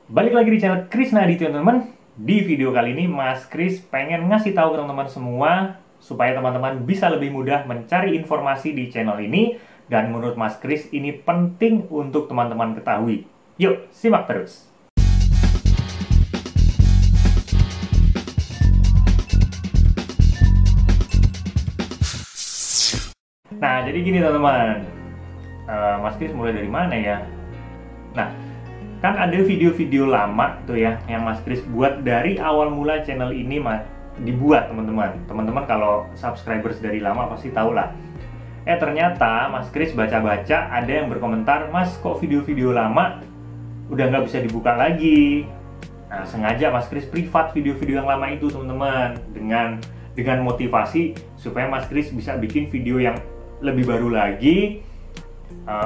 Balik lagi di channel Krisna Aditya teman-teman. Di video kali ini Mas Kris pengen ngasih tahu ke teman-teman semua supaya teman-teman bisa lebih mudah mencari informasi di channel ini, dan menurut Mas Kris ini penting untuk teman-teman ketahui. Yuk, simak terus. Nah, jadi gini teman-teman. Mas Kris mulai dari mana ya? Nah, kan ada video-video lama tuh ya yang Mas Kris buat dari awal mula channel ini dibuat teman-teman. Teman-teman kalau subscribers dari lama pasti tahu lah. Ternyata Mas Kris baca-baca ada yang berkomentar, "Mas, kok video-video lama udah nggak bisa dibuka lagi?" Nah, sengaja Mas Kris privat video-video yang lama itu teman-teman, dengan motivasi supaya Mas Kris bisa bikin video yang lebih baru lagi,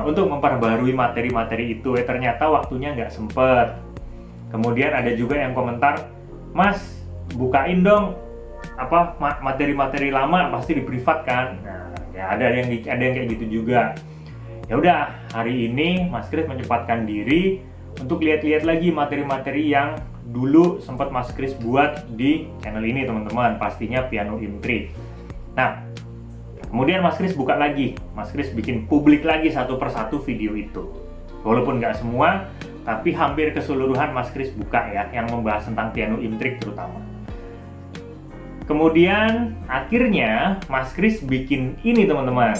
untuk memperbarui materi-materi itu. Ternyata waktunya nggak sempet. Kemudian ada juga yang komentar, "Mas, bukain dong materi-materi lama, pasti di privat kan." Nah, ya ada yang kayak gitu juga. Ya udah, hari ini Mas Kris menyempatkan diri untuk lihat-lihat lagi materi-materi yang dulu sempat Mas Kris buat di channel ini teman-teman, pastinya piano intrik. Nah, kemudian Mas Kris buka lagi, Mas Kris bikin publik lagi satu persatu video itu. Walaupun nggak semua, tapi hampir keseluruhan Mas Kris buka ya, yang membahas tentang piano intrik terutama. Kemudian akhirnya Mas Kris bikin ini teman-teman.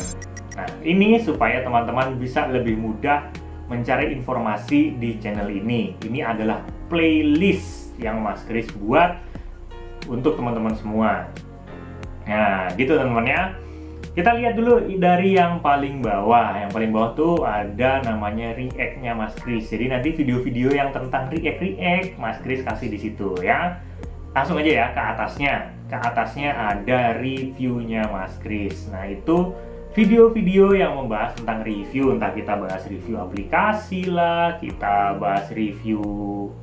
Nah, ini supaya teman-teman bisa lebih mudah mencari informasi di channel ini. Ini adalah playlist yang Mas Kris buat untuk teman-teman semua. Nah, gitu teman-teman ya. Kita lihat dulu dari yang paling bawah. Yang paling bawah tuh ada namanya react-nya Mas Kris. Jadi nanti video-video yang tentang react Mas Kris kasih di situ ya. Langsung aja ya ke atasnya. Ke atasnya ada review-nya Mas Kris. Nah, itu video-video yang membahas tentang review. Entah kita bahas review aplikasi lah, kita bahas review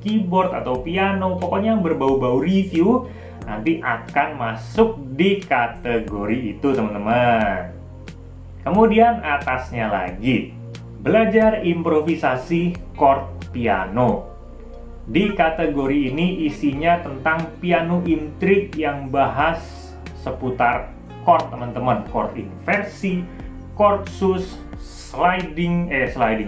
keyboard atau piano, pokoknya yang berbau-bau review nanti akan masuk di kategori itu teman-teman. Kemudian atasnya lagi, belajar improvisasi chord piano. Di kategori ini isinya tentang piano intrik yang bahas seputar chord teman-teman, chord inversi, chord sus, sliding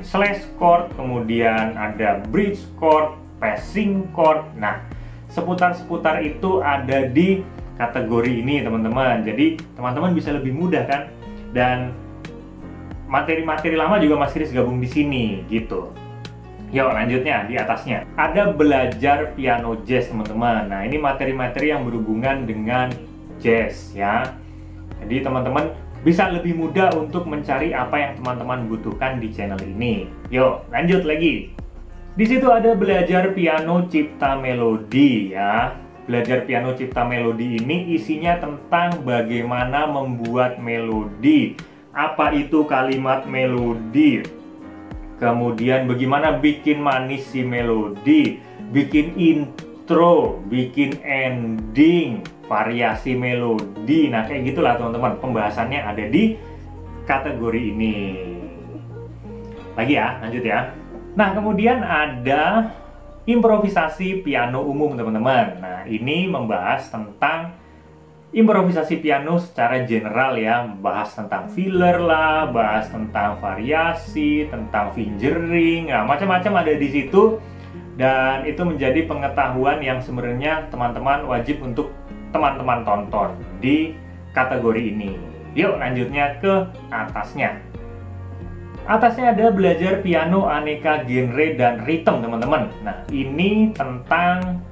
slash chord, kemudian ada bridge chord, passing chord. Nah, seputar-seputar itu ada di kategori ini teman-teman. Jadi teman-teman bisa lebih mudah kan, dan materi-materi lama juga Mas Kris gabung di sini gitu. Yuk lanjutnya, di atasnya ada belajar piano jazz teman-teman. Nah, ini materi-materi yang berhubungan dengan jazz ya. Jadi teman-teman bisa lebih mudah untuk mencari apa yang teman-teman butuhkan di channel ini. Yuk lanjut lagi. Di situ ada belajar piano cipta melodi ya. Belajar piano cipta melodi ini isinya tentang bagaimana membuat melodi, apa itu kalimat melodi, kemudian bagaimana bikin manis si melodi, bikin intro, bikin ending, variasi melodi. Nah, kayak gitulah teman-teman, pembahasannya ada di kategori ini. Lagi ya, lanjut ya. Nah, kemudian ada improvisasi piano umum teman-teman. Nah, ini membahas tentang improvisasi piano secara general ya, bahas tentang filler lah, bahas tentang variasi, tentang fingering, nah macam-macam ada di situ. Dan itu menjadi pengetahuan yang sebenarnya teman-teman wajib untuk teman-teman tonton di kategori ini. Yuk lanjutnya ke atasnya. Atasnya ada belajar piano aneka genre dan ritme teman-teman. Nah, ini tentang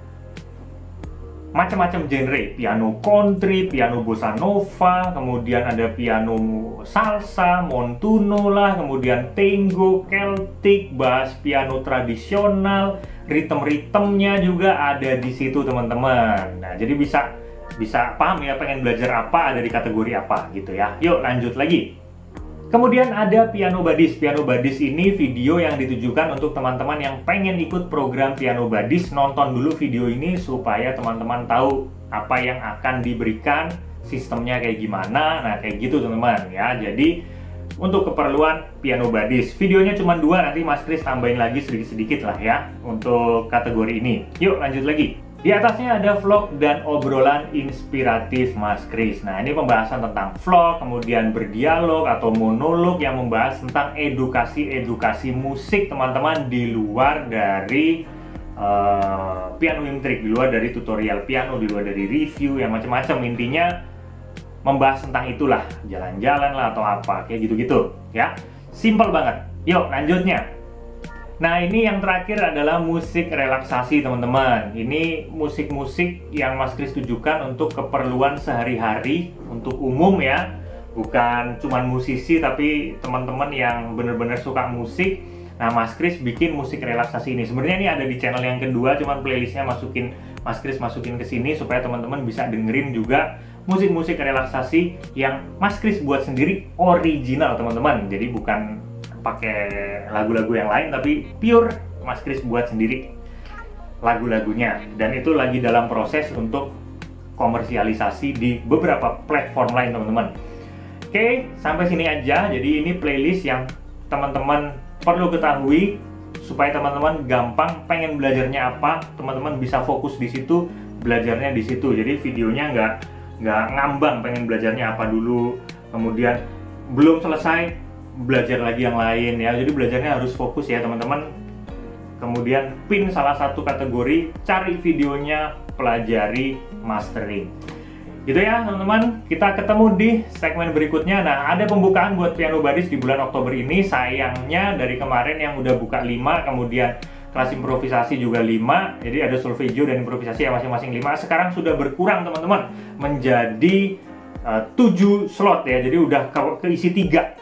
macam-macam genre, piano country, piano bossa nova, kemudian ada piano salsa, montuno lah, kemudian tango, celtic, bahas piano tradisional, ritme-ritmenya juga ada di situ teman-teman. Nah, jadi bisa paham ya pengen belajar apa, ada di kategori apa gitu ya. Yuk lanjut lagi. Kemudian ada Piano Buddies. Piano Buddies ini video yang ditujukan untuk teman-teman yang pengen ikut program Piano Buddies. Nonton dulu video ini supaya teman-teman tahu apa yang akan diberikan, sistemnya kayak gimana. Nah, kayak gitu teman-teman ya. Jadi untuk keperluan Piano Buddies. Videonya cuma 2, nanti Mas Kris tambahin lagi sedikit-sedikit lah ya untuk kategori ini. Yuk lanjut lagi. Di atasnya ada vlog dan obrolan inspiratif Mas Kris. Nah, ini pembahasan tentang vlog, kemudian berdialog atau monolog yang membahas tentang edukasi musik teman-teman di luar dari piano intrik, di luar dari tutorial piano, di luar dari review yang macam-macam. Intinya membahas tentang itulah, jalan-jalan lah atau apa kayak gitu-gitu ya. Simple banget. Yuk lanjutnya. Nah, ini yang terakhir adalah musik relaksasi teman-teman. Ini musik-musik yang Mas Kris tujukan untuk keperluan sehari-hari, untuk umum ya. Bukan cuman musisi tapi teman-teman yang bener-bener suka musik. Nah, Mas Kris bikin musik relaksasi ini. Sebenarnya ini ada di channel yang kedua, cuman playlistnya Mas Kris masukin ke sini supaya teman-teman bisa dengerin juga musik-musik relaksasi yang Mas Kris buat sendiri, original teman-teman. Jadi bukan pakai lagu-lagu yang lain, tapi pure Mas Kris buat sendiri lagu-lagunya. Dan itu lagi dalam proses untuk komersialisasi di beberapa platform lain teman-teman. Oke, sampai sini aja. Jadi ini playlist yang teman-teman perlu ketahui supaya teman-teman gampang pengen belajarnya apa, teman-teman bisa fokus di situ, belajarnya di situ. Jadi videonya nggak ngambang pengen belajarnya apa dulu, kemudian belum selesai belajar lagi yang lain ya. Jadi belajarnya harus fokus ya teman-teman. Kemudian pin salah satu kategori, cari videonya, pelajari, mastering. Gitu ya teman-teman, kita ketemu di segmen berikutnya. Nah, ada pembukaan buat Piano Buddies di bulan Oktober ini. Sayangnya dari kemarin yang udah buka 5, kemudian kelas improvisasi juga 5. Jadi ada solfeggio dan improvisasi yang masing-masing 5. Sekarang sudah berkurang teman-teman, menjadi 7 slot ya. Jadi udah keisi 3.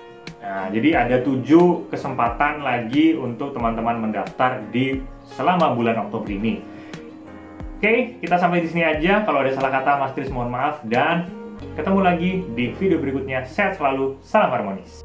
Nah, jadi ada 7 kesempatan lagi untuk teman-teman mendaftar di selama bulan Oktober ini. Oke, kita sampai di sini aja. Kalau ada salah kata, Mas Kris mohon maaf, dan ketemu lagi di video berikutnya. Sehat selalu, salam harmonis.